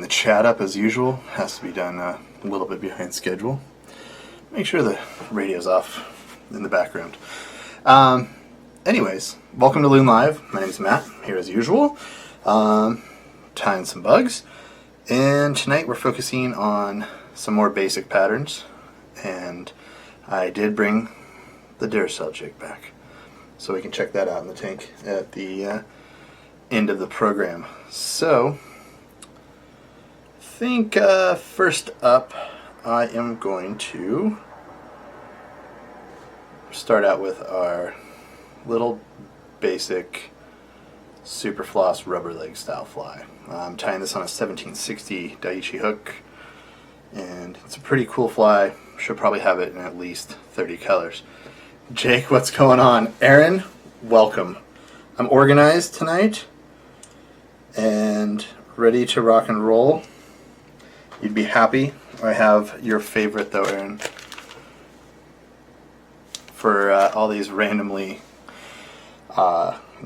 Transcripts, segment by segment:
chat up as usual. Has to be done a little bit behind schedule. Make sure the radio's off in the background. Anyways, welcome to Loon Live. My name's Matt, here as usual. Tying some bugs. And tonight we're focusing on some more basic patterns. And I did bring the Duracell jig back. So we can check that out in the tank at the end of the program. So, I think first up I am going to start out with our little basic super floss rubber leg style fly. I'm tying this on a 1760 Daiichi hook, and it's a pretty cool fly. Should probably have it in at least 30 colors. Jake, what's going on? Aaron, welcome. I'm organized tonight and ready to rock and roll. You'd be happy. I have your favorite though, Aaron, for all these randomly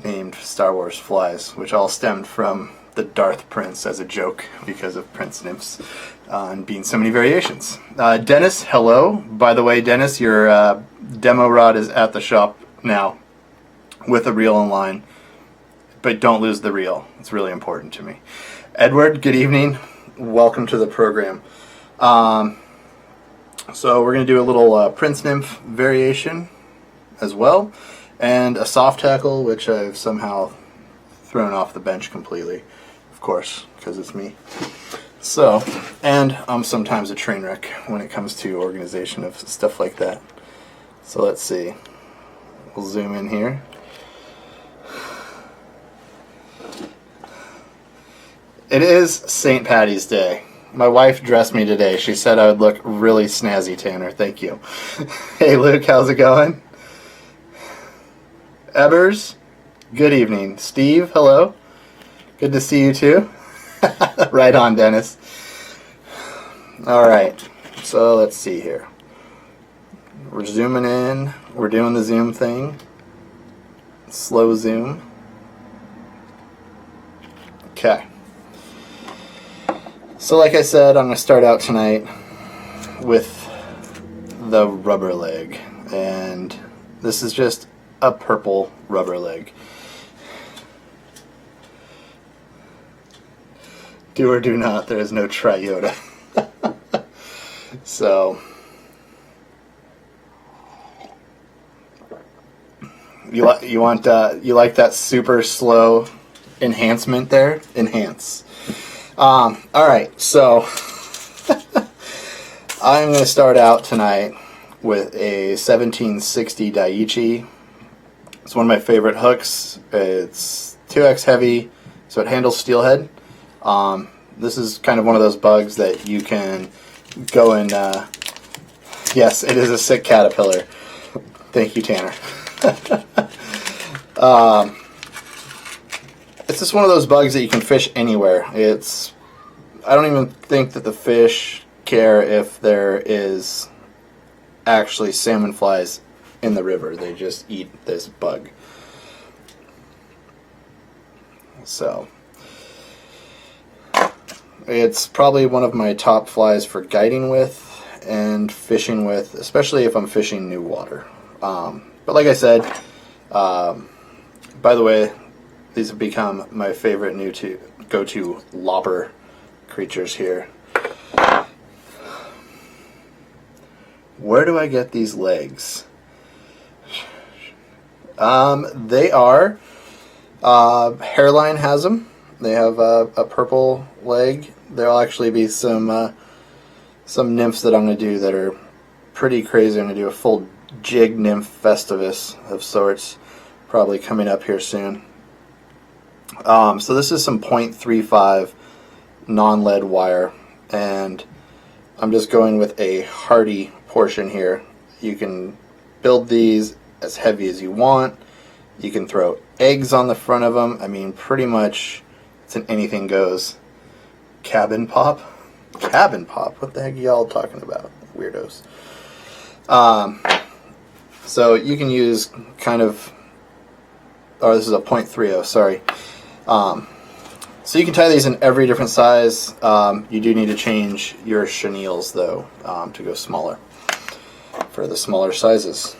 named Star Wars flies, which all stemmed from the Darth Prince as a joke because of Prince nymphs and being so many variations. Dennis, hello. By the way, Dennis, your demo rod is at the shop now with a reel in line, but don't lose the reel. It's really important to me. Edward, good evening. Welcome to the program. So we're going to do a little Prince nymph variation as well, and a soft tackle, which I've somehow thrown off the bench completely, of course, because it's me. So, and I'm sometimes a train wreck when it comes to organization of stuff like that. So let's see. We'll zoom in here. It is St. Patty's Day. My wife dressed me today. She said I would look really snazzy, Tanner. Thank you. Hey, Luke, how's it going? Ebbers, good evening. Steve, hello. Good to see you too. Right on, Dennis. All right, so let's see here. We're zooming in. We're doing the zoom thing. Slow zoom. Okay. So like I said, I'm going to start out tonight with the rubber leg. And this is just a purple rubber leg. Do or do not, there is no Triota. So, you like that super slow enhancement there? Enhance. All right, so I'm going to start out tonight with a 1760 Daiichi. It's one of my favorite hooks. It's 2x heavy, so it handles steelhead. This is kind of one of those bugs that you can go and, yes, it is a sick caterpillar. Thank you, Tanner. It's just one of those bugs that you can fish anywhere. I don't even think that the fish care if there is actually salmon flies in the river. They just eat this bug. So, it's probably one of my top flies for guiding with and fishing with, especially if I'm fishing new water. But like I said, by the way, these have become my favorite new to go-to lopper creatures here. Where do I get these legs? They are, Hairline has them. They have a purple leg. There'll actually be some nymphs that I'm going to do that are pretty crazy. I'm going to do a full jig nymph festivus of sorts, probably coming up here soon. So this is some 0.35 non-lead wire, and I'm just going with a hardy portion here. You can build these as heavy as you want. You can throw eggs on the front of them. I mean, pretty much it's an anything goes. Cabin pop? Cabin pop? What the heck are y'all talking about, weirdos? So you can use kind of, oh, this is a 0.30, sorry. So you can tie these in every different size. You do need to change your chenilles though to go smaller for the smaller sizes.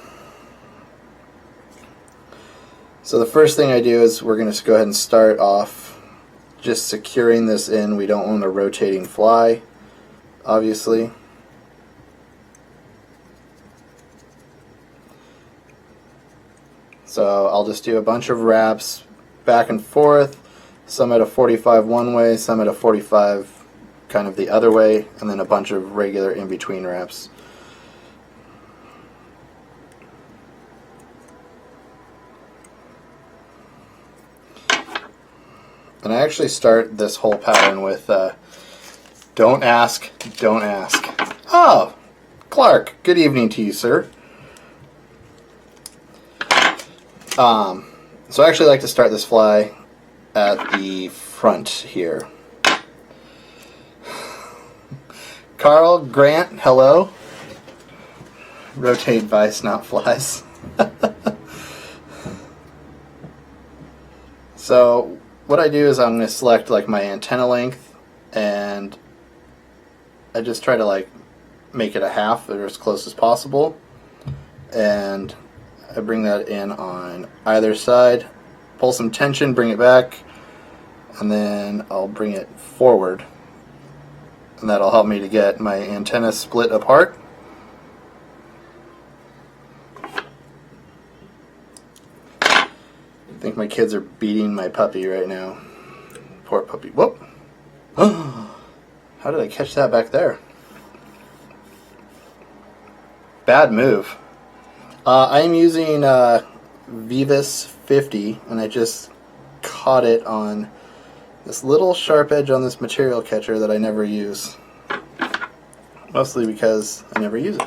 So the first thing I do is we're going to go ahead and start off just securing this in. We don't want a rotating fly, obviously. So I'll just do a bunch of wraps back and forth, some at a 45 one way, some at a 45 kind of the other way, and then a bunch of regular in-between wraps. And I actually start this whole pattern with don't ask, don't ask. Oh, Clark, good evening to you, sir. So I actually like to start this fly at the front here. Carl Grant, hello. Rotate vice, not flies. So what I do is I'm going to select like my antenna length, and I just try to like make it a half or as close as possible, and I bring that in on either side, pull some tension, bring it back, and then I'll bring it forward, and that'll help me to get my antenna split apart. I think my kids are beating my puppy right now. Poor puppy. Whoop! How did I catch that back there? Bad move. I'm using Vivis 50, and I just caught it on this little sharp edge on this material catcher that I never use. Mostly because I never use it.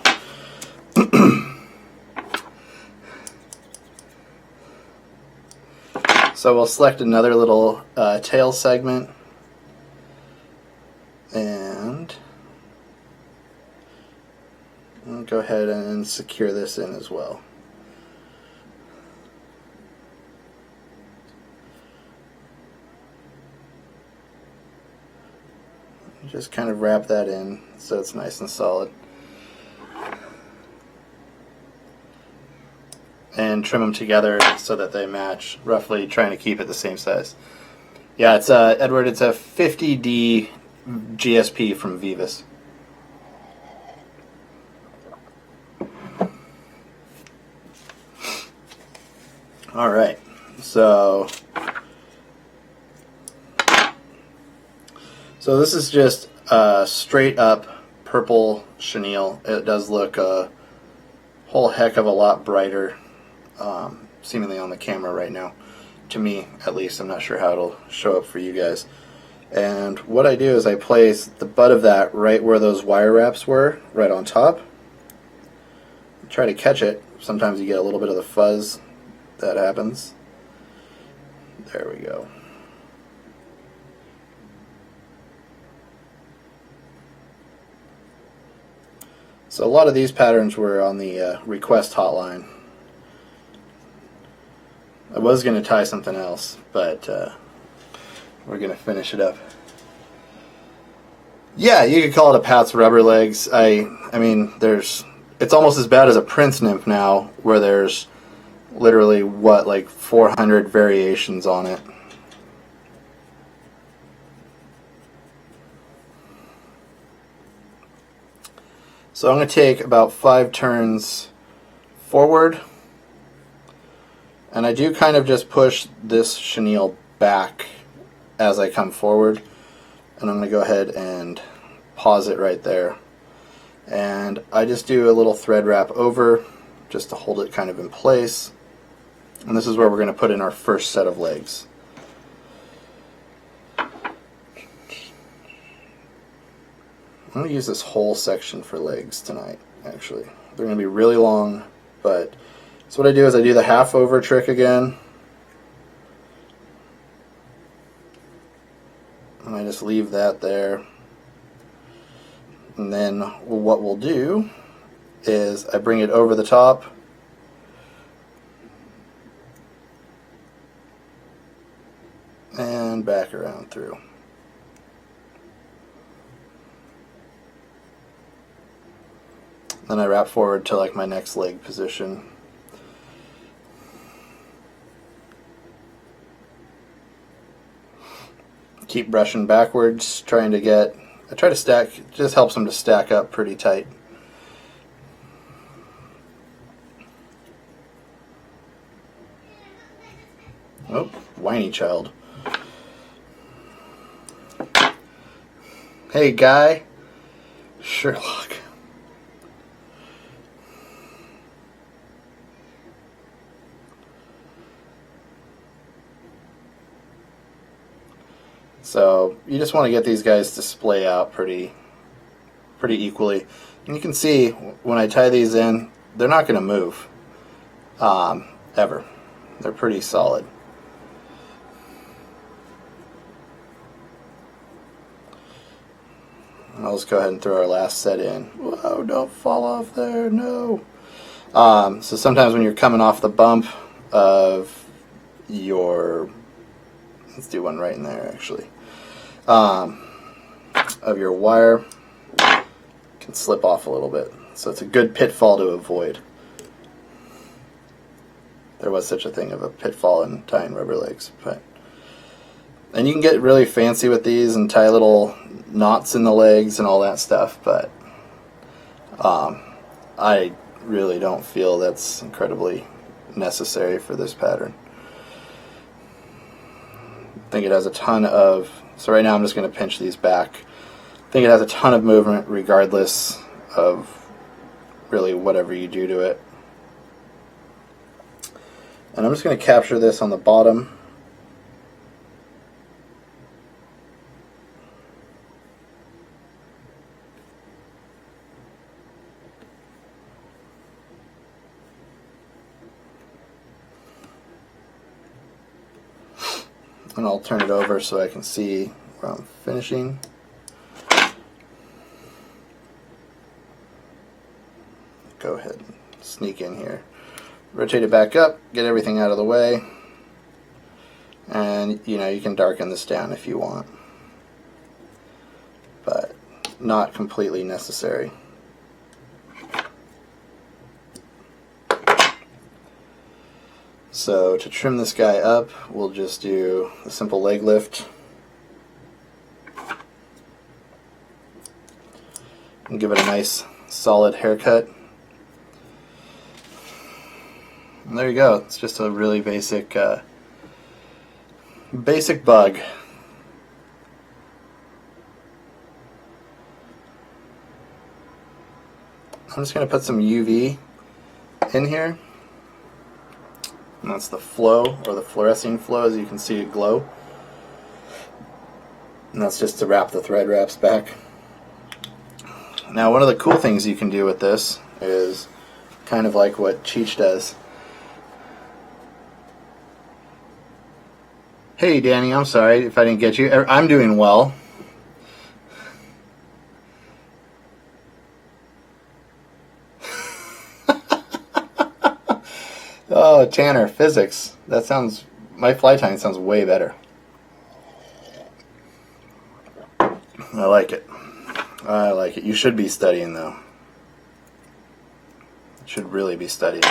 So we'll select another little tail segment, and I'll go ahead and secure this in as well. Just kind of wrap that in so it's nice and solid. And trim them together so that they match, roughly trying to keep it the same size. Yeah, it's Edward, it's a 50D GSP from Vivis. Alright, so this is just a straight up purple chenille. It does look a whole heck of a lot brighter, seemingly on the camera right now. To me, at least. I'm not sure how it'll show up for you guys. And what I do is I place the butt of that right where those wire wraps were, right on top. Try to catch it. Sometimes you get a little bit of the fuzz that happens. There we go. So a lot of these patterns were on the request hotline. I was going to tie something else, but we're going to finish it up. Yeah, you could call it a Pat's Rubber Legs. I mean, it's almost as bad as a Prince nymph now, where there's literally, what, like 400 variations on it. So I'm going to take about 5 turns forward, and I do kind of just push this chenille back as I come forward, and I'm going to go ahead and pause it right there. And I just do a little thread wrap over just to hold it kind of in place. And this is where we're going to put in our first set of legs. I'm going to use this whole section for legs tonight, actually. They're going to be really long, but so what I do is I do the half over trick again. And I just leave that there. And then what we'll do is I bring it over the top. And and back around through. Then I wrap forward to like my next leg position. Keep brushing backwards, trying to get, I try to stack, it just helps them to stack up pretty tight. Oh, whiny child. Hey, guy. Sherlock. So you just want to get these guys to splay out pretty equally. And you can see when I tie these in, they're not going to move ever. They're pretty solid. I'll just go ahead and throw our last set in. Whoa, don't fall off there, no. So sometimes when you're coming off the bump of your, let's do one right in there actually, of your wire, can slip off a little bit. So it's a good pitfall to avoid. There was such a thing of a pitfall in tying rubber legs. And you can get really fancy with these and tie little knots in the legs and all that stuff, but I really don't feel that's incredibly necessary for this pattern. I think it has a ton of, so right now I'm just going to pinch these back. I think it has a ton of movement regardless of really whatever you do to it. And I'm just going to capture this on the bottom. And I'll turn it over so I can see where I'm finishing. Go ahead and sneak in here. Rotate it back up, get everything out of the way, and you know, you can darken this down if you want, but not completely necessary. So to trim this guy up, we'll just do a simple leg lift and give it a nice solid haircut. And there you go. It's just a really basic bug. I'm just going to put some UV in here. And that's the flow, or the fluorescing flow, as you can see it glow. And that's just to wrap the thread wraps back. Now, one of the cool things you can do with this is kind of like what Cheech does. Hey Danny, I'm sorry if I didn't get you. I'm doing well. Oh, Tanner, physics. That sounds, my fly tying sounds way better. I like it. I like it. You should be studying though. You should really be studying.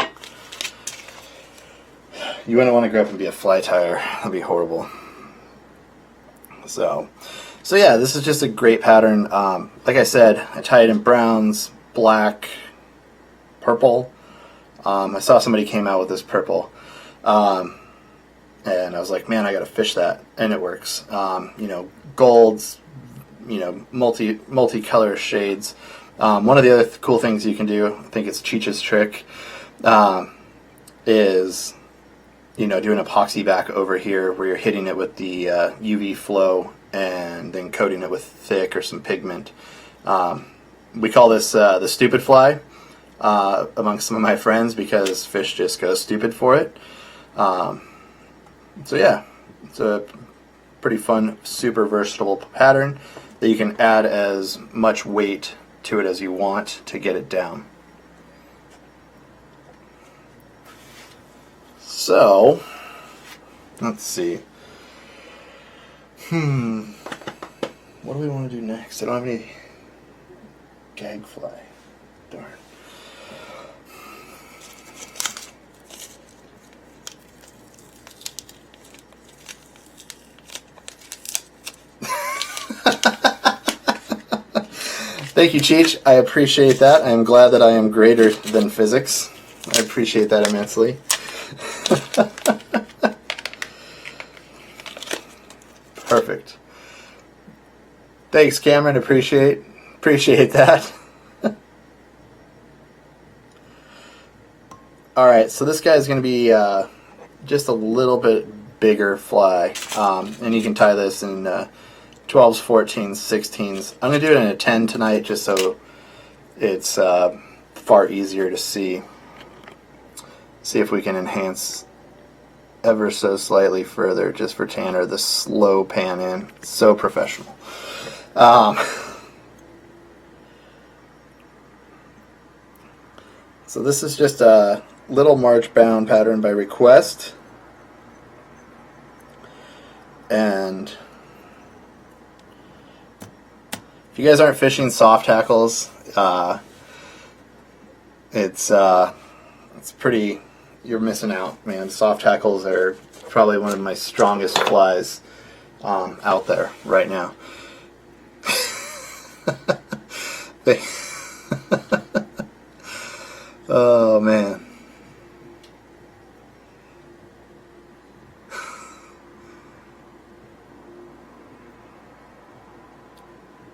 You wouldn't want to grow up and be a fly tyer. That'd be horrible. So yeah, this is just a great pattern. Like I said, I tie it in browns, black, purple. I saw somebody came out with this purple, and I was like, man, I gotta fish that, and it works. You know, golds, you know, multi-color shades. One of the other cool things you can do, I think it's Cheech's trick, is, you know, do an epoxy back over here where you're hitting it with the UV flow and then coating it with thick or some pigment. We call this the stupid fly amongst some of my friends because fish just go stupid for it. So yeah, it's a pretty fun, super versatile pattern that you can add as much weight to it as you want to get it down. So, let's see. What do we want to do next? I don't have any gag fly. Darn. Thank you, Cheech. I appreciate that. I am glad that I am greater than physics. I appreciate that immensely. Perfect. Thanks, Cameron. Appreciate that. All right, so this guy's going to be just a little bit bigger fly, and you can tie this in 12s, 14s, 16s. I'm going to do it in a 10 tonight just so it's far easier to see. See if we can enhance ever so slightly further just for Tanner, the slow pan in. So professional. So this is just a little March bound pattern by request. And if you guys aren't fishing soft tackles, it's pretty, you're missing out, man. Soft tackles are probably one of my strongest flies out there right now. Oh, man.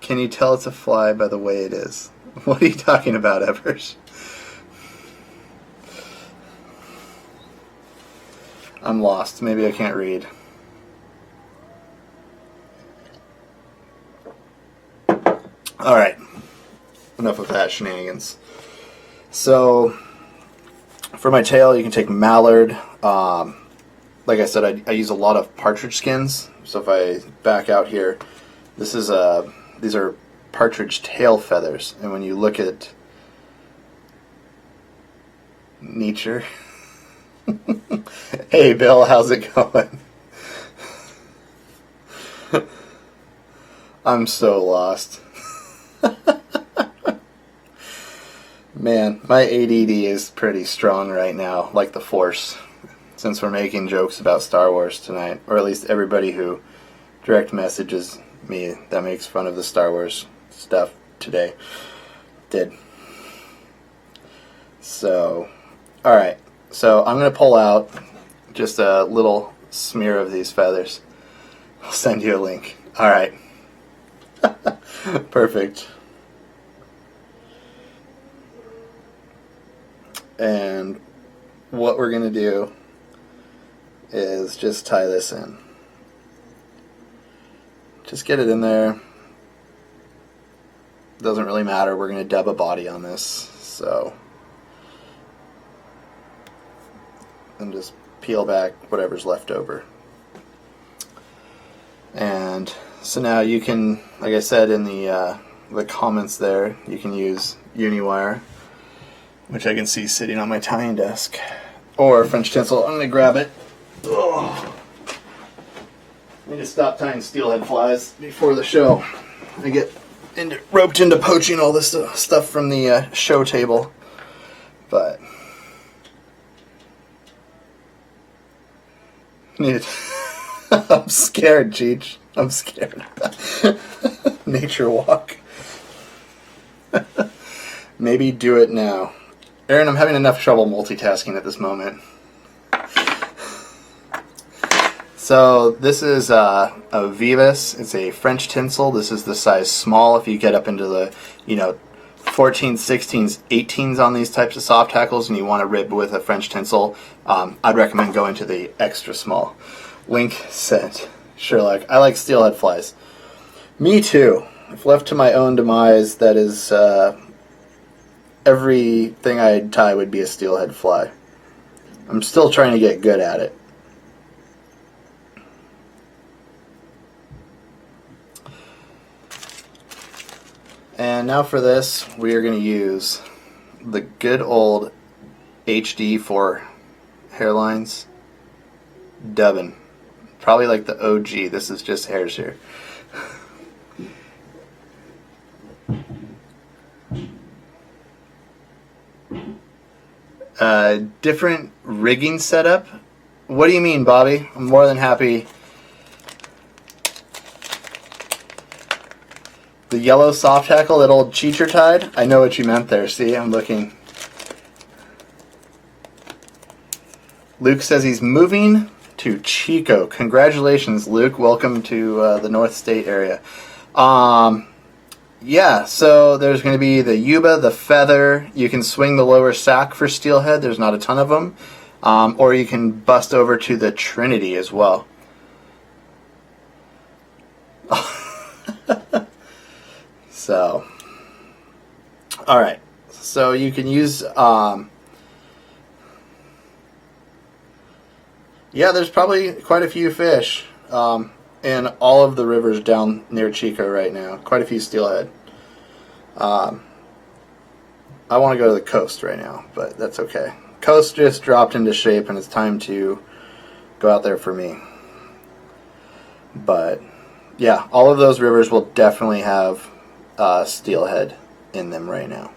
Can you tell it's a fly by the way it is? What are you talking about, Evers? I'm lost. Maybe I can't read. Alright. Enough of that shenanigans. So, for my tail, you can take mallard. Like I said, I use a lot of partridge skins. So if I back out here, this is these are partridge tail feathers. And when you look at nature... Hey Bill, how's it going? I'm so lost. Man, my ADD is pretty strong right now, like the Force, since we're making jokes about Star Wars tonight, or at least everybody who direct messages me that makes fun of the Star Wars stuff today did. So, alright. So I'm going to pull out just a little smear of these feathers. I'll send you a link. Alright. Perfect. And what we're going to do is just tie this in. Just get it in there. Doesn't really matter. We're going to dub a body on this. So... and just peel back whatever's left over. And so now you can, like I said in the comments there, you can use Uniwire, which I can see sitting on my tying desk, or French tinsel. I'm going to grab it. Oh. I need to stop tying steelhead flies before the show. I get roped into poaching all this stuff from the show table. But... I'm scared, Cheech. I'm scared. Nature walk. Maybe do it now. Aaron, I'm having enough trouble multitasking at this moment. So this is a Vivas. It's a French tinsel. This is the size small. If you get up into the, 14s, 16s, 18s on these types of soft tackles and you want to rib with a French tinsel, I'd recommend going to the extra small. Link sent. Sherlock. I like steelhead flies. Me too. If left to my own demise, that is everything I'd tie would be a steelhead fly. I'm still trying to get good at it. And now for this, we are going to use the good old HD for hairlines, dubbin. Probably like the OG. This is just hairs here. Different rigging setup. What do you mean, Bobby? I'm more than happy. The yellow soft tackle that old Cheecher tied? I know what you meant there. See, I'm looking. Luke says he's moving to Chico. Congratulations, Luke. Welcome to the North State area. Yeah, so there's going to be the Yuba, the Feather. You can swing the lower sack for steelhead. There's not a ton of them. Or you can bust over to the Trinity as well. So, all right. So you can use... yeah, there's probably quite a few fish in all of the rivers down near Chico right now. Quite a few steelhead. I want to go to the coast right now, but that's okay. Coast just dropped into shape, and it's time to go out there for me. But, yeah, all of those rivers will definitely have steelhead in them right now.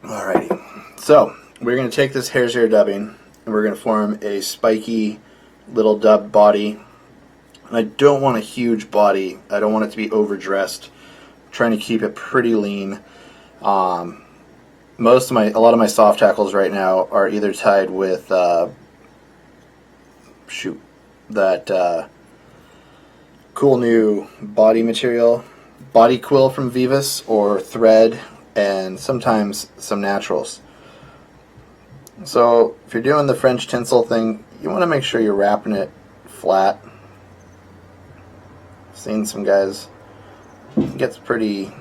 Alrighty, so we're going to take this hare's ear dubbing and we're going to form a spiky little dub body. And I don't want a huge body. I don't want it to be overdressed. I'm trying to keep it pretty lean. A lot of my soft tackles right now are either tied with that cool new body material, body quill from Vivas, or thread, and sometimes some naturals. So if you're doing the French tinsel thing, you want to make sure you're wrapping it flat. I've seen some guys, it gets pretty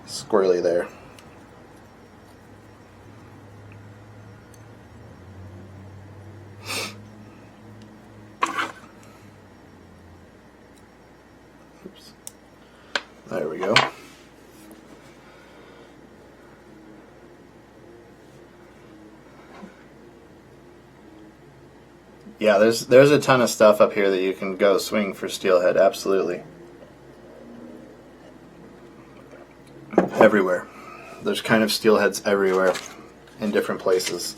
squirrely there. Oops. There we go. Yeah, there's a ton of stuff up here that you can go swing for steelhead, absolutely. Everywhere. There's kind of steelheads everywhere in different places.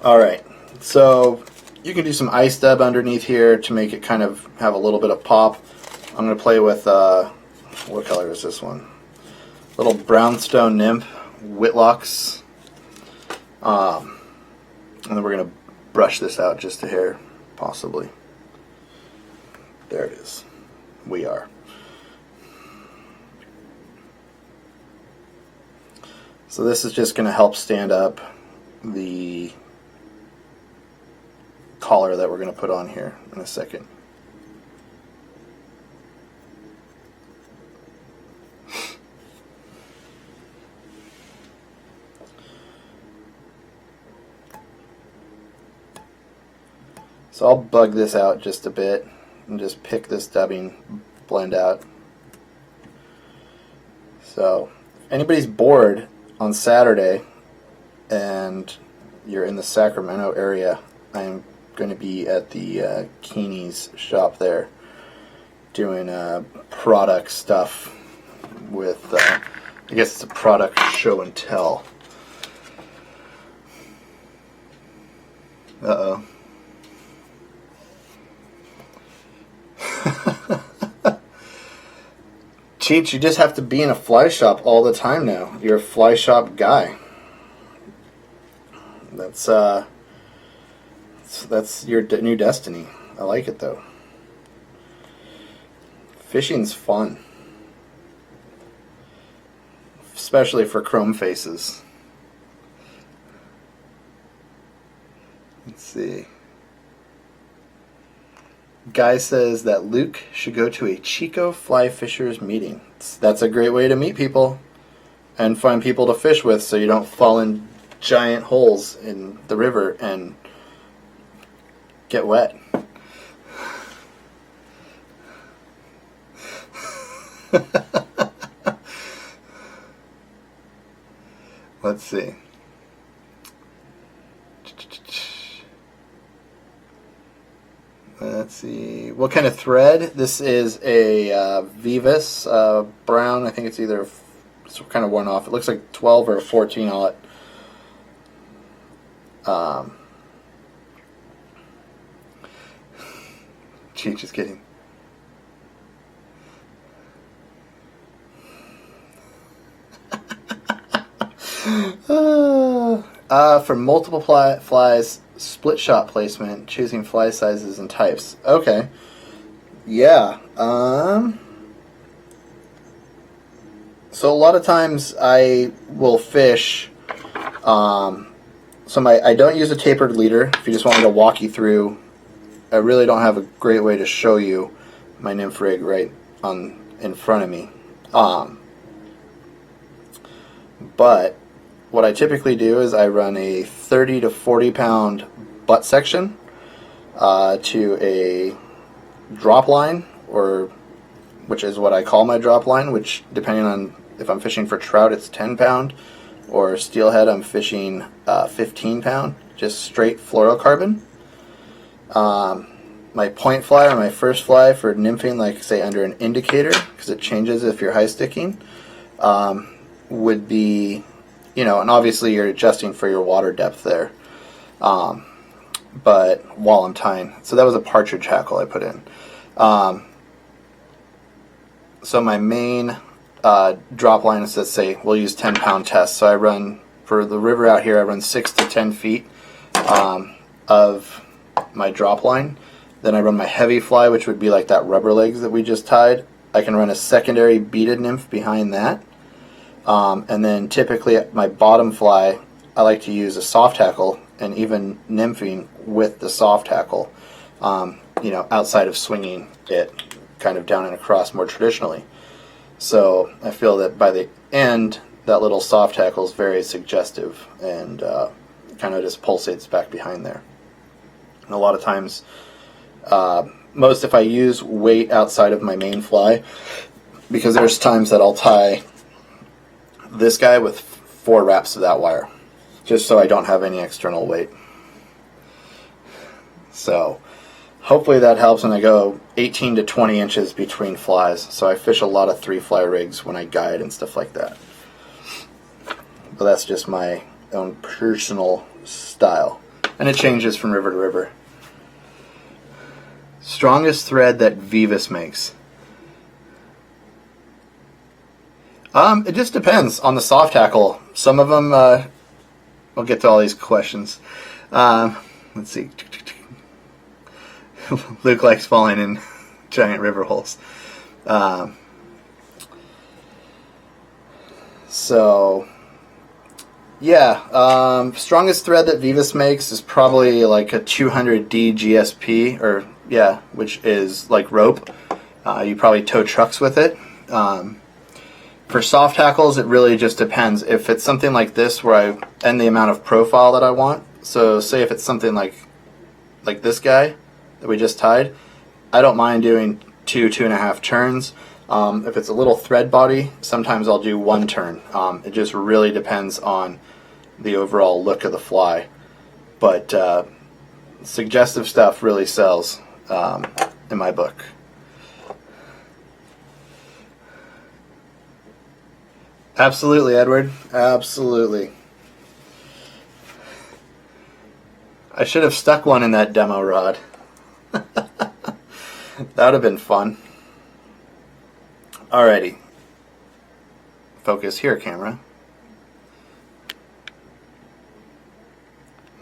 Alright, so you can do some ice dub underneath here to make it kind of have a little bit of pop. I'm going to play with, what color is this one? Little brownstone nymph, Whitlocks. And then we're going to brush this out just a hair, possibly. There it is. We are. So this is just going to help stand up the collar that we're going to put on here in a second. So I'll bug this out just a bit and just pick this dubbing blend out. So if anybody's bored on Saturday and you're in the Sacramento area, I'm going to be at the Keeney's shop there doing product stuff with, I guess it's a product show and tell. Uh-oh. Cheech, you just have to be in a fly shop all the time now. You're a fly shop guy. That's your new destiny. I like it though. Fishing's fun, especially for chrome faces. Let's see. Guy says that Luke should go to a Chico fly fishers meeting. That's a great way to meet people and find people to fish with so you don't fall in giant holes in the river and get wet. Let's see. Let's see. What kind of thread? This is a Vivus brown. I think it's either it's kind of worn off. It looks like 12 or 14 aught. Cheech is kidding. For multiple flies, split shot placement, choosing fly sizes and types. Okay. Yeah. So a lot of times I will fish. I don't use a tapered leader. If you just want me to walk you through, I really don't have a great way to show you my nymph rig right in front of me. But what I typically do is I run a 30 to 40 pound butt section to a drop line, which is what I call my drop line, which depending on if I'm fishing for trout it's 10 pound, or steelhead I'm fishing 15 pound, just straight fluorocarbon. My point fly or my first fly for nymphing, like say under an indicator, because it changes if you're high sticking, would be, and obviously you're adjusting for your water depth there, but while I'm tying. So that was a partridge hackle I put in. So my main drop line is, let's say, we'll use 10 pound test. So I run, for the river out here, I run 6 to 10 feet of my drop line. Then I run my heavy fly, which would be like that rubber legs that we just tied. I can run a secondary beaded nymph behind that. And then typically my bottom fly, I like to use a soft hackle and even nymphing with the soft hackle, outside of swinging it kind of down and across more traditionally. So I feel that by the end, that little soft hackle is very suggestive and kind of just pulsates back behind there. And a lot of times, if I use weight outside of my main fly, because there's times that I'll tie this guy with 4 wraps of that wire, just so I don't have any external weight. So hopefully that helps, and I go 18 to 20 inches between flies, so I fish a lot of 3-fly rigs when I guide and stuff like that. But that's just my own personal style, and it changes from river to river. Strongest thread that Vivus makes. It just depends on the soft hackle. Some of them, we'll get to all these questions. Let's see. Luke likes falling in giant river holes. Strongest thread that Vivus makes is probably like a 200D GSP, which is like rope. You probably tow trucks with it. For soft hackles, it really just depends. If it's something like this and the amount of profile that I want, so say if it's something like this guy that we just tied, I don't mind doing 2.5 turns. If it's a little thread body, sometimes I'll do 1 turn. It just really depends on the overall look of the fly. But suggestive stuff really sells in my book. Absolutely, Edward. Absolutely. I should have stuck one in that demo rod. That would have been fun. Alrighty. Focus here, camera.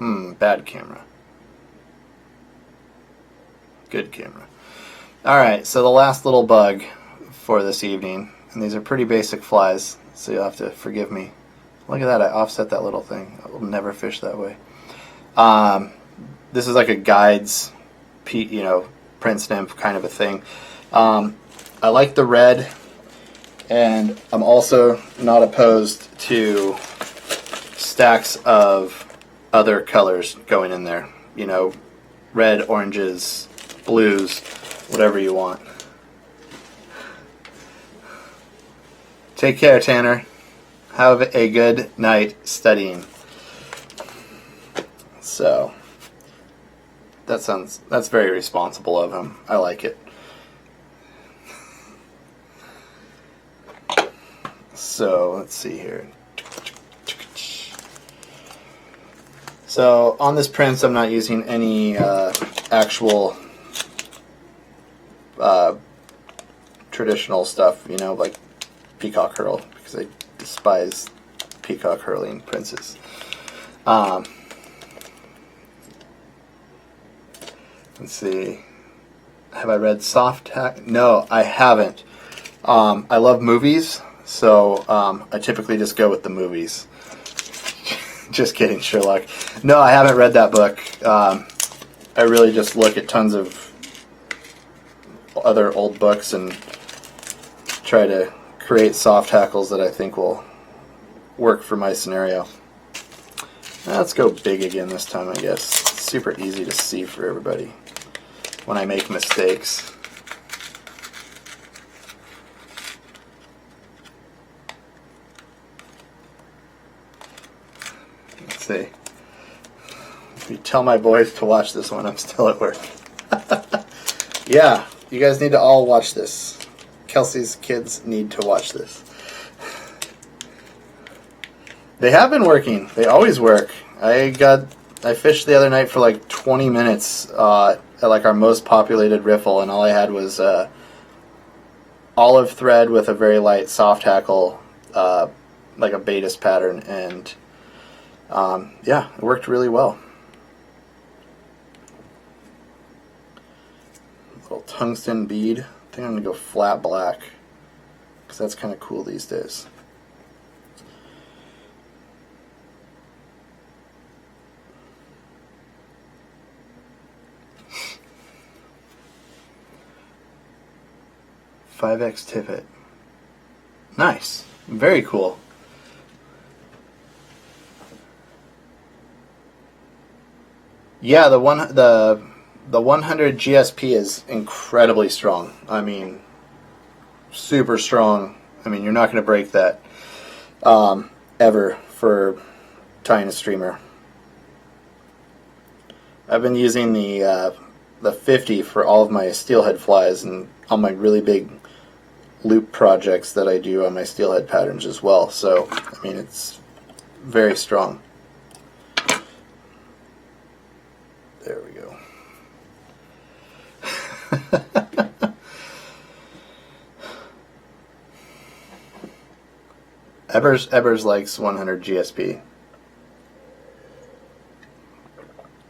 Bad camera. Good camera. Alright, so the last little bug for this evening, and these are pretty basic flies, so you'll have to forgive me. Look at that, I offset that little thing. I will never fish that way. This is like a guide's, Prince nymph kind of a thing. I like the red, and I'm also not opposed to stacks of other colors going in there. Red, oranges, blues, whatever you want. Take care, Tanner. Have a good night studying. So, that's very responsible of him. I like it. So, let's see here. So, on this Prince, I'm not using any actual traditional stuff, you know, like peacock herl, because I despise peacock hurling princes. Let's see. Have I read Soft Hack? No, I haven't. I love movies, so I typically just go with the movies. Just kidding, Sherlock. No, I haven't read that book. I really just look at tons of other old books and try to create soft hackles that I think will work for my scenario. Let's go big again this time, I guess. It's super easy to see for everybody when I make mistakes. Let's see. If you tell my boys to watch this one, I'm still at work. Yeah, you guys need to all watch this. Kelsey's kids need to watch this. They have been working. They always work. I fished the other night for like 20 minutes at like our most populated riffle, and all I had was olive thread with a very light soft hackle, like a Batis pattern, and yeah, it worked really well. Little tungsten bead. I think I'm going to go flat black because that's kind of cool these days. .5x tippet. Nice. Very cool. Yeah, the 100 GSP is incredibly strong. I mean, super strong. I mean, you're not going to break that ever for tying a streamer. I've been using the 50 for all of my steelhead flies and all my really big loop projects that I do on my steelhead patterns as well. So, I mean, it's very strong. There we go. Ebers likes 100 GSP.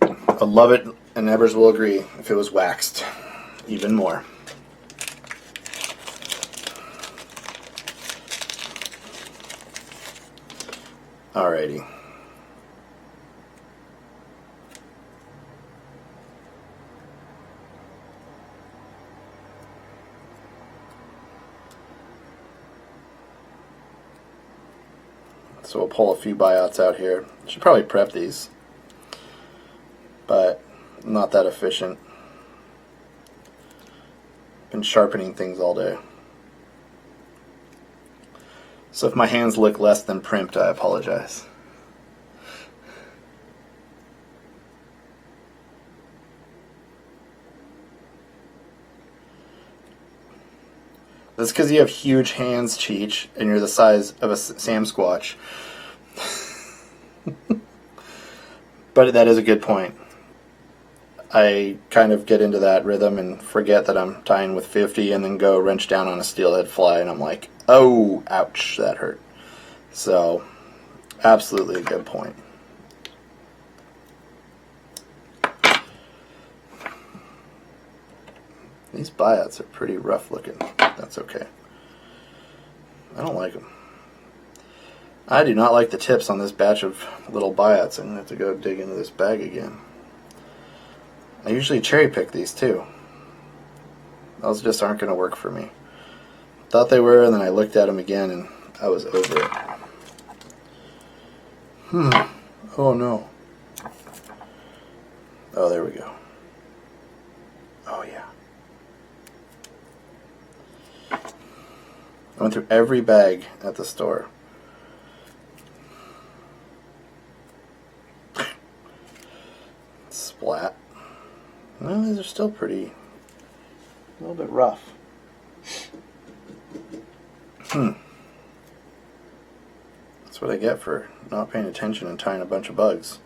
I love it, and Ebers will agree if it was waxed even more. Alrighty. So we'll pull a few buyouts out here. Should probably prep these, but I'm not that efficient. Been sharpening things all day. So if my hands look less than primped, I apologize. That's because you have huge hands, Cheech, and you're the size of a Sam Squatch. But that is a good point. I kind of get into that rhythm and forget that I'm tying with 50 and then go wrench down on a steelhead fly and I'm like, oh, ouch, that hurt. So, absolutely a good point. These buyouts are pretty rough looking. That's okay. I don't like them. I do not like the tips on this batch of little buyouts. I'm going to have to go dig into this bag again. I usually cherry pick these too. Those just aren't going to work for me. Thought they were, and then I looked at them again and I was over it. Oh no. Oh, there we go. Oh yeah. I went through every bag at the store. Splat. Well, these are still pretty, a little bit rough. That's what I get for not paying attention and tying a bunch of bugs.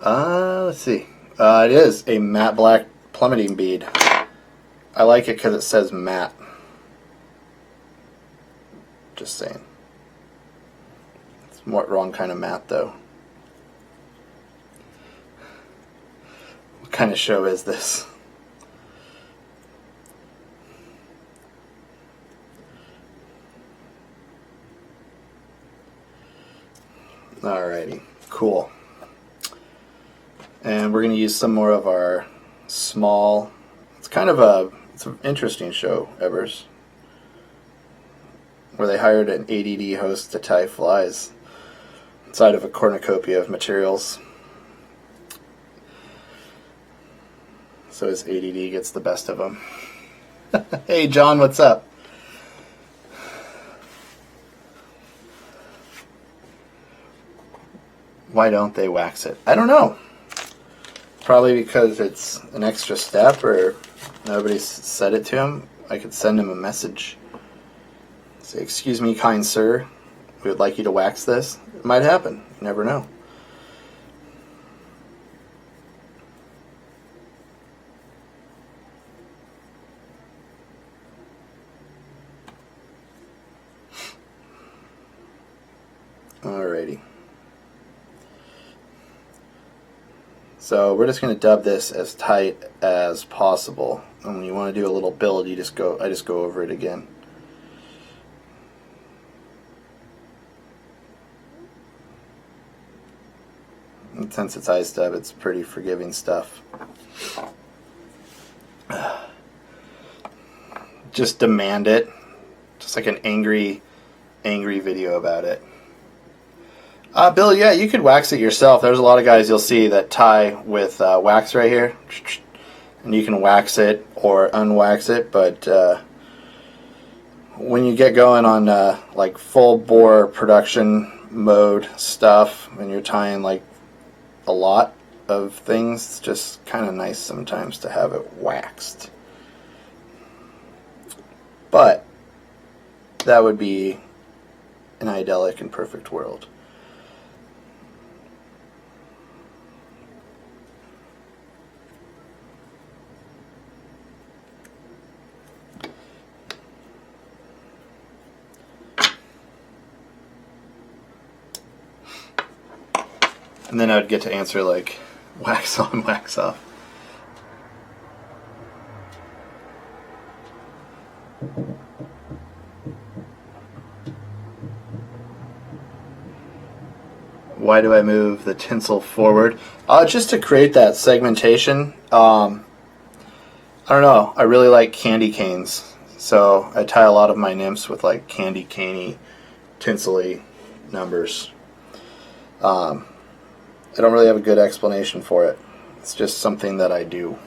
Let's see. It is a matte black plummeting bead. I like it because it says matte. Just saying. It's more wrong kind of matte though. What kind of show is this? Alrighty, cool. And we're going to use some more of our small, it's an interesting show, Evers, where they hired an ADD host to tie flies inside of a cornucopia of materials. So his ADD gets the best of him. Hey John, what's up? Why don't they wax it? I don't know. Probably because it's an extra step, or nobody said it to him. I could send him a message. Say, excuse me, kind sir, we would like you to wax this. It might happen. You never know. Alrighty. So we're just going to dub this as tight as possible. And when you want to do a little build, I just go over it again. And since it's ice dub, it's pretty forgiving stuff. Just demand it. Just like an angry video about it. Bill, yeah, you could wax it yourself. There's a lot of guys you'll see that tie with wax right here. And you can wax it or unwax it, but when you get going on like full bore production mode stuff, and you're tying like a lot of things, it's just kind of nice sometimes to have it waxed. But that would be an idyllic and perfect world. And then I would get to answer like wax on, wax off. Why do I move the tinsel forward? Just to create that segmentation. I don't know. I really like candy canes. So I tie a lot of my nymphs with like candy caney, tinsely numbers. I don't really have a good explanation for it. It's just something that I do.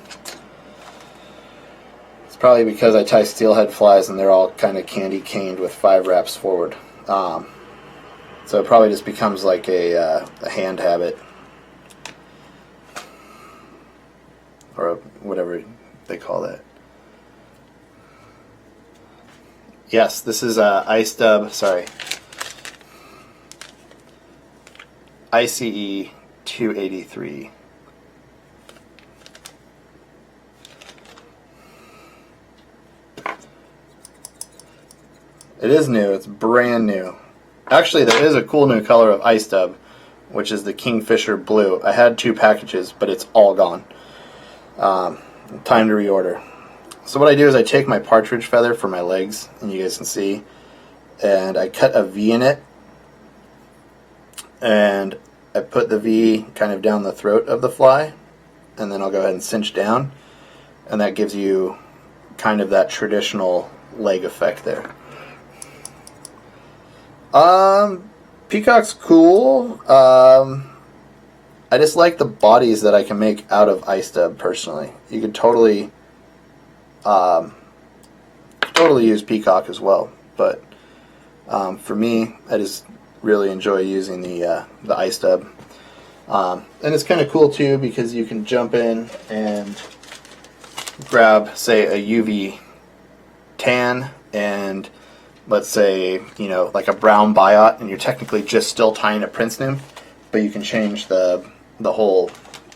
It's probably because I tie steelhead flies and they're all kind of candy caned with 5 wraps forward. So it probably just becomes like a hand habit. Or whatever they call that. Yes, this is ice dub, sorry. ICE 283. It is new, it's brand new. Actually, there is a cool new color of ice dub, which is the Kingfisher Blue. I had 2 packages, but it's all gone. Time to reorder. So what I do is I take my partridge feather for my legs, and you guys can see, and I cut a V in it, and I put the V kind of down the throat of the fly, and then I'll go ahead and cinch down, and that gives you kind of that traditional leg effect there. Peacock's cool. I just like the bodies that I can make out of ice dub personally. You could totally totally use Peacock as well, but for me, I just really enjoy using the iStub. And it's kind of cool too because you can jump in and grab, say, a UV tan and let's say, you know, like a brown biot, and you're technically just still tying a Prince nymph, but you can change the whole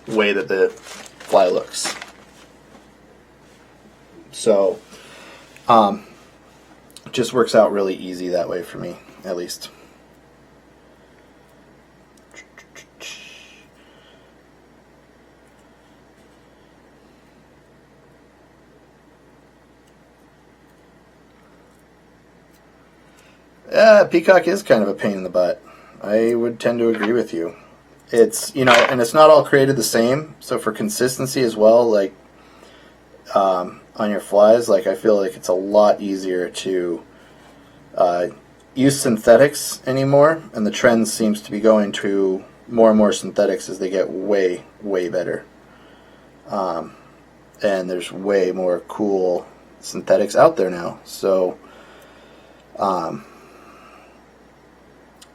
way that the fly looks. So it just works out really easy that way for me, at least. Peacock is kind of a pain in the butt. I would tend to agree with you. It's, you know, and it's not all created the same. So for consistency as well, like on your flies, like I feel like it's a lot easier to use synthetics anymore, and the trend seems to be going to more and more synthetics as they get way, way better. And there's way more cool synthetics out there now. So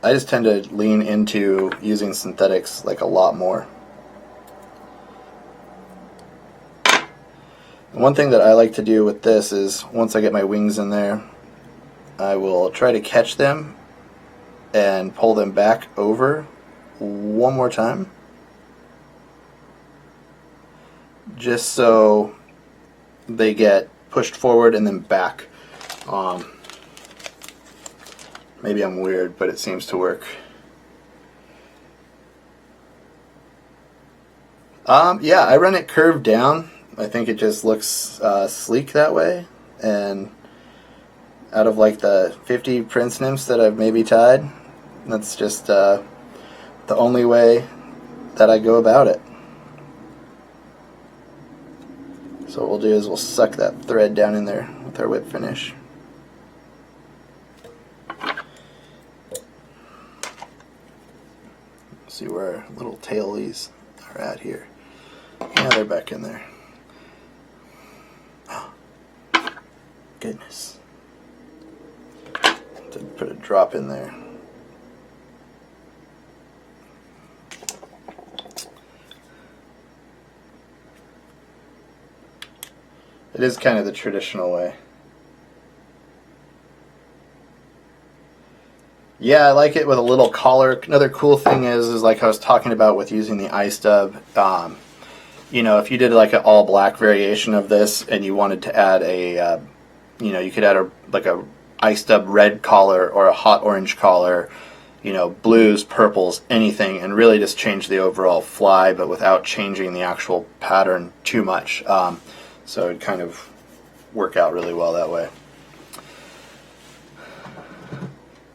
I just tend to lean into using synthetics like a lot more. One thing that I like to do with this is once I get my wings in there, I will try to catch them and pull them back over one more time, just so they get pushed forward and then back. Maybe I'm weird, but it seems to work. Yeah, I run it curved down. I think it just looks sleek that way. And out of like the 50 Prince nymphs that I've maybe tied, that's just the only way that I go about it. So what we'll do is we'll suck that thread down in there with our whip finish. See where our little tailies are at here. Yeah, they're back in there. Oh, goodness. Did put a drop in there. It is kind of the traditional way. Yeah, I like it with a little collar. Another cool thing is like I was talking about with using the iStub. You know, if you did like an all black variation of this and you wanted to add a, you know, you could add a iStub red collar or a hot orange collar, you know, blues, purples, anything, and really just change the overall fly, but without changing the actual pattern too much. So it'd kind of work out really well that way.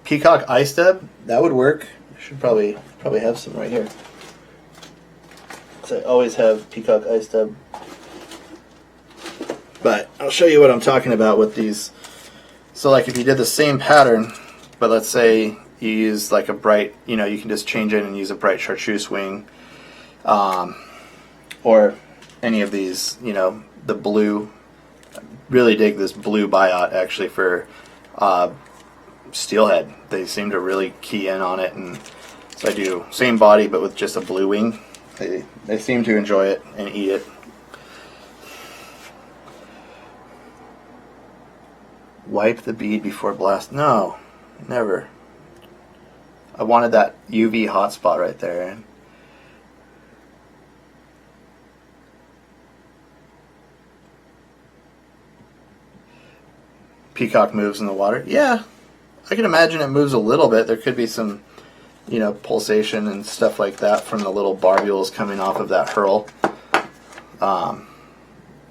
Peacock iStub, that would work. I should probably have some right here. So I always have Peacock iStub. But I'll show you what I'm talking about with these. So like if you did the same pattern, but let's say you use like a bright, you know, you can just change it and use a bright chartreuse wing, or any of these, you know, the blue. I really dig this blue biot actually for steelhead. They seem to really key in on it, and so I do same body but with just a blue wing. They seem to enjoy it and eat it. Wipe the bead before blast. No, never. I wanted that UV hotspot right there. Peacock moves in the water. Yeah, I can imagine it moves a little bit. There could be some, you know, pulsation and stuff like that from the little barbules coming off of that hurl.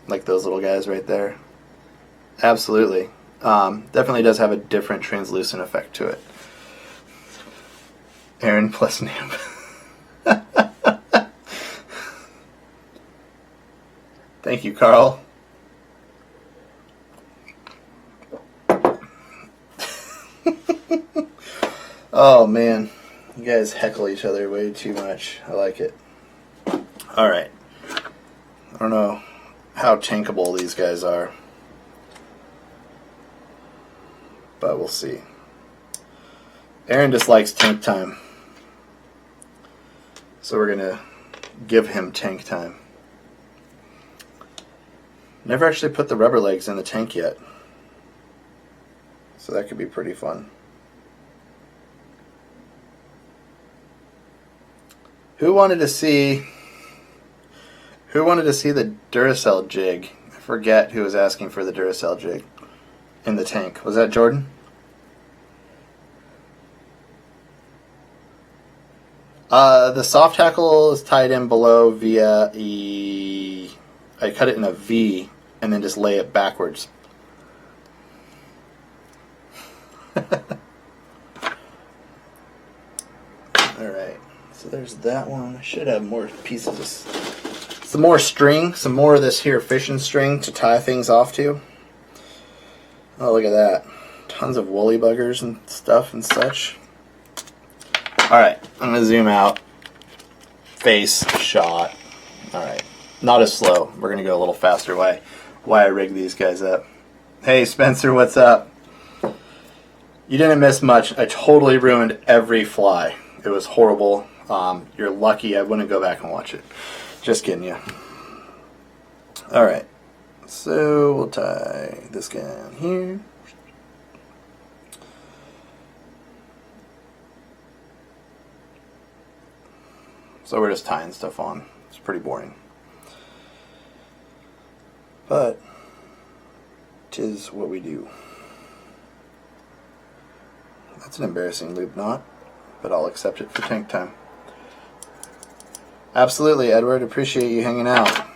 Like those little guys right there. Absolutely. Definitely does have a different translucent effect to it. Aaron plus Nam. Thank you, Carl. Oh man, you guys heckle each other way too much. I like it. Alright. I don't know how tankable these guys are. but we'll see. Aaron dislikes tank time, so we're gonna give him tank time. Never actually put the rubber legs in the tank yet, so that could be pretty fun. Who wanted to see the Duracell jig? I forget who was asking for the Duracell jig in the tank. Was that Jordan? The soft tackle is tied in below via I cut it in a V and then just lay it backwards. Alright, so there's that one. I should have more pieces of some more string, some more of this here fishing string to tie things off to. Oh, look at that. Tons of woolly buggers and stuff and such. Alright, I'm going to zoom out. Face shot. Alright, not as slow. We're going to go a little faster. Why I rigged these guys up. Hey Spencer, what's up? You didn't miss much. I totally ruined every fly. It was horrible. You're lucky I wouldn't go back and watch it. Just kidding you. Alright, so we'll tie this guy on here. So we're just tying stuff on. It's pretty boring. But 'tis what we do. That's an embarrassing loop knot, but I'll accept it for tank time. Absolutely, Edward. Appreciate you hanging out.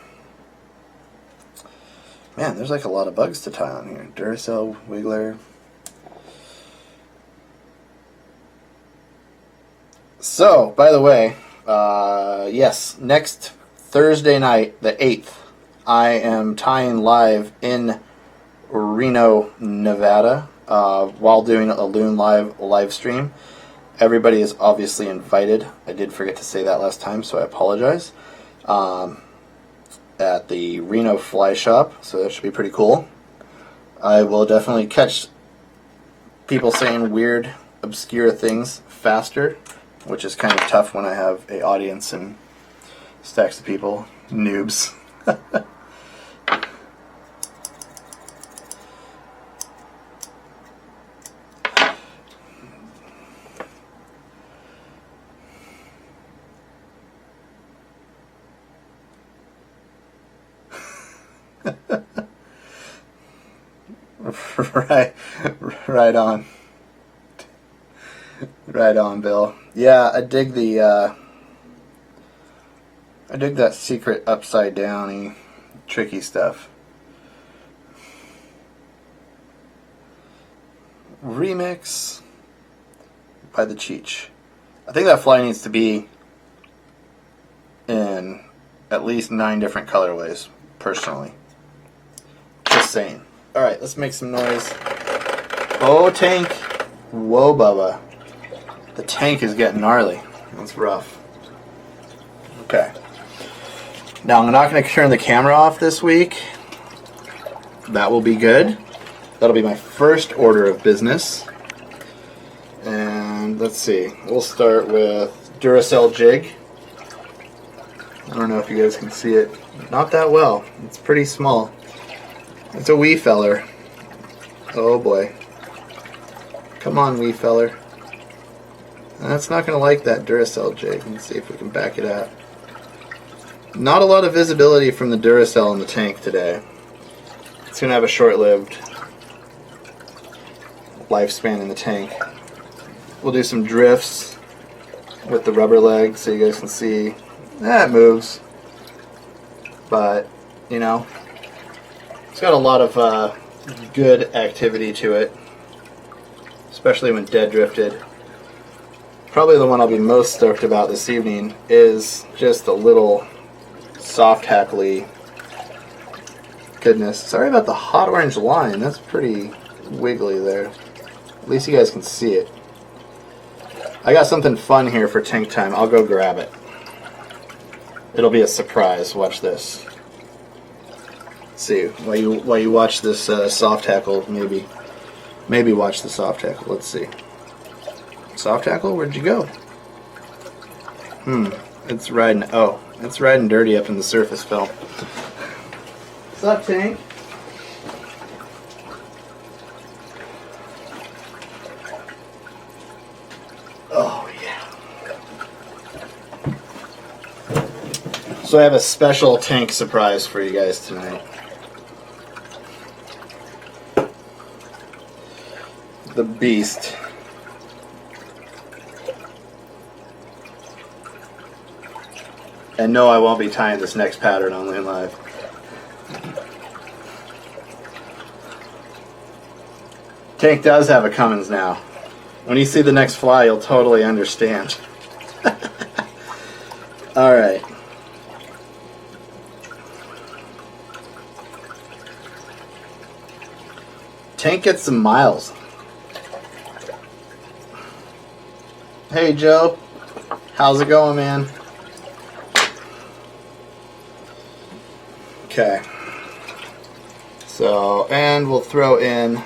Man, there's like a lot of bugs to tie on here. Duracell, Wiggler. So, by the way, yes, next Thursday night, the 8th, I am tying live in Reno, Nevada, while doing a Loon live stream. Everybody is obviously invited. I did forget to say that last time, so I apologize. At the Reno Fly Shop, so that should be pretty cool. I will definitely catch people saying weird, obscure things faster, which is kind of tough when I have an audience and stacks of people, noobs. Right on. Right on, Bill. Yeah, I dig that secret upside downy tricky stuff. Remix by the Cheech. I think that fly needs to be in at least 9 different colorways, personally. Just saying. Alright, let's make some noise. Oh, tank. Whoa, Bubba. The tank is getting gnarly. That's rough. Okay. Now, I'm not going to turn the camera off this week. That will be good. That'll be my first order of business. And let's see. We'll start with Duracell jig. I don't know if you guys can see it. Not that well. It's pretty small. It's a wee feller. Oh boy. Come on, wee feller. That's not going to like that Duracell jig. Let's see if we can back it up. Not a lot of visibility from the Duracell in the tank today. It's going to have a short-lived lifespan in the tank. We'll do some drifts with the rubber legs so you guys can see. It moves. But, you know, it's got a lot of good activity to it, especially when dead drifted. Probably the one I'll be most stoked about this evening is just a little soft hackly goodness. Sorry about the hot orange line. That's pretty wiggly there. At least you guys can see it. I got something fun here for tank time. I'll go grab it. It'll be a surprise. Watch this. Let's see, while you watch this soft hackle maybe Maybe watch the soft tackle. Let's see. Soft tackle? Where'd you go? It's riding. Oh, it's riding dirty up in the surface film. What's up, Tank? Oh, yeah. So I have a special Tank surprise for you guys tonight. The Beast. And no, I won't be tying this next pattern on Loon Live. Tank does have a Cummins now. When you see the next fly, you'll totally understand. Alright. Tank gets some miles. Hey Joe, how's it going, man? Okay. So, and we'll throw in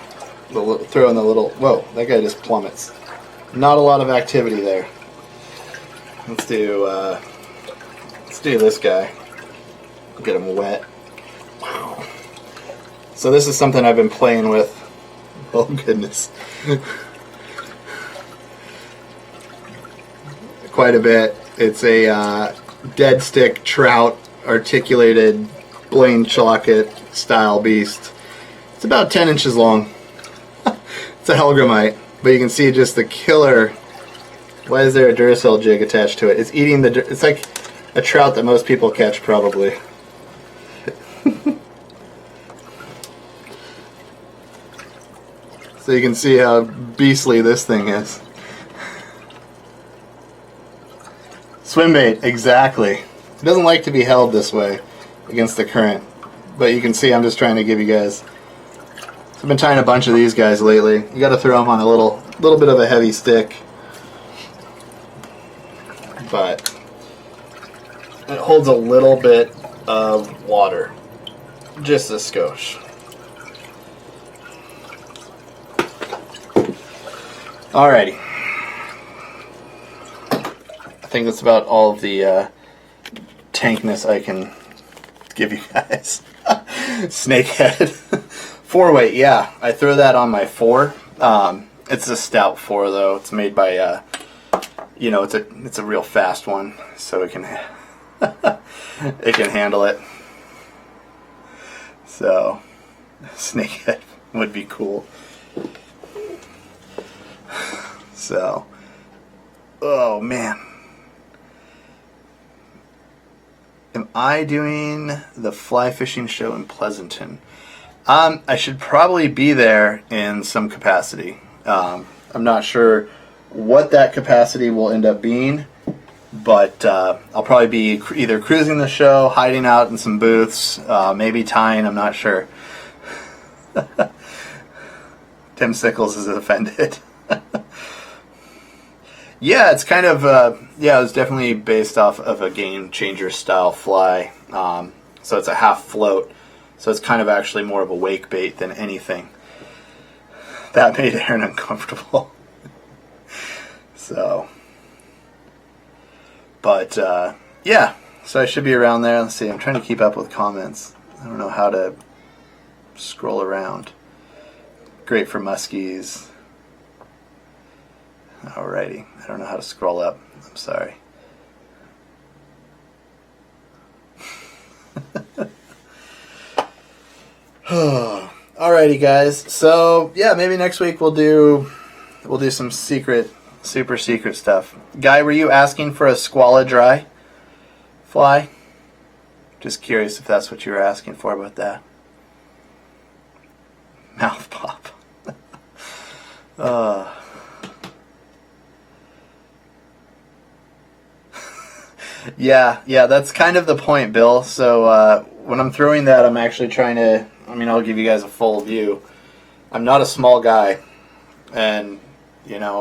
the little. Whoa, that guy just plummets. Not a lot of activity there. Let's do this guy. Get him wet. Wow. So this is something I've been playing with. Oh goodness. Quite a bit. It's a dead stick trout articulated Blaine Chalkett style beast. It's about 10 inches long. It's a Helgramite, but you can see just the killer. Why is there a Duracell jig attached to it? It's eating the. It's like a trout that most people catch, probably. So you can see how beastly this thing is. Swim bait, exactly. It doesn't like to be held this way against the current, but you can see I'm just trying to give you guys. So I've been tying a bunch of these guys lately. You got to throw them on a little bit of a heavy stick, but it holds a little bit of water, just a skosh. Alrighty. I think that's about all of the tankness I can give you guys. Snakehead. 4-weight, yeah. I throw that on my 4. It's a stout 4 though. It's made by it's a real fast one, so it can it can handle it. So snakehead would be cool. So, oh man. Am I doing the fly fishing show in Pleasanton? I should probably be there in some capacity. I'm not sure what that capacity will end up being, but I'll probably be either cruising the show, hiding out in some booths, maybe tying, I'm not sure. Tim Sickles is offended. Yeah, it's kind of, it was definitely based off of a Game Changer style fly. So it's a half float, so it's kind of actually more of a wake bait than anything. That made Aaron uncomfortable. So, but, yeah, so I should be around there. Let's see, I'm trying to keep up with comments. I don't know how to scroll around. Great for muskies. Alrighty, I don't know how to scroll up. I'm sorry. Alrighty, guys. So yeah, maybe next week we'll do some super secret stuff. Guy, were you asking for a Squala Dry fly? Just curious if that's what you were asking for about that. Mouth pop. Yeah, that's kind of the point, Bill. So when I'm throwing that, I'm actually trying to, I'll give you guys a full view. I'm not a small guy, and, it's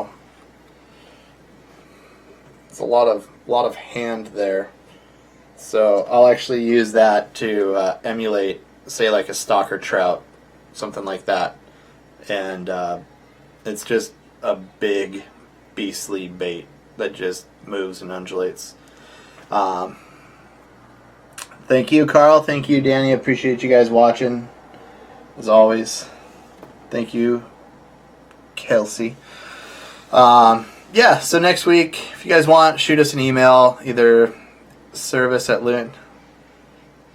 a lot of hand there. So I'll actually use that to emulate, say, like a stalker trout, something like that. And It's just a big, beastly bait that just moves and undulates. Thank you, Carl. Thank you, Danny. Appreciate you guys watching, as always. Thank you, Kelsey. Yeah, so next week, if you guys want, shoot us an email, either service at Loon.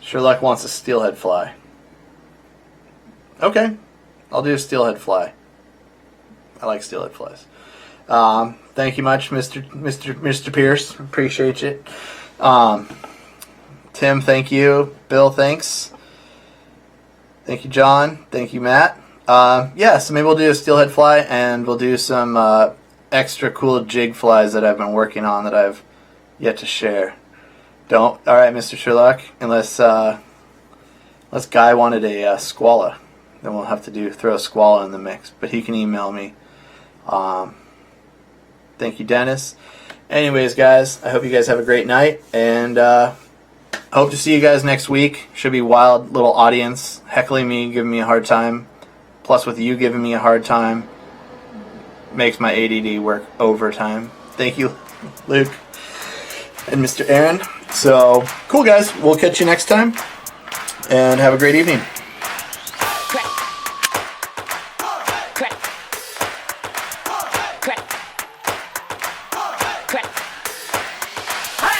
Sherlock wants a steelhead fly. Okay, I'll do a steelhead fly. I like steelhead flies. Thank you much, Mr. Pierce. Appreciate it. Tim, thank you. Bill, thanks. Thank you, John. Thank you, Matt. Yeah, so maybe we'll do a steelhead fly, and we'll do some extra cool jig flies that I've been working on that I've yet to share. All right, Mr. Sherlock. Unless Guy wanted a squalla, then we'll have to throw a squalla in the mix. But he can email me. Thank you, Dennis. Anyways, guys, I hope you guys have a great night, and hope to see you guys next week. Should be wild little audience heckling me, giving me a hard time. Plus, with you giving me a hard time, makes my ADD work overtime. Thank you, Luke and Mr. Aaron. So, cool, guys. We'll catch you next time, and have a great evening.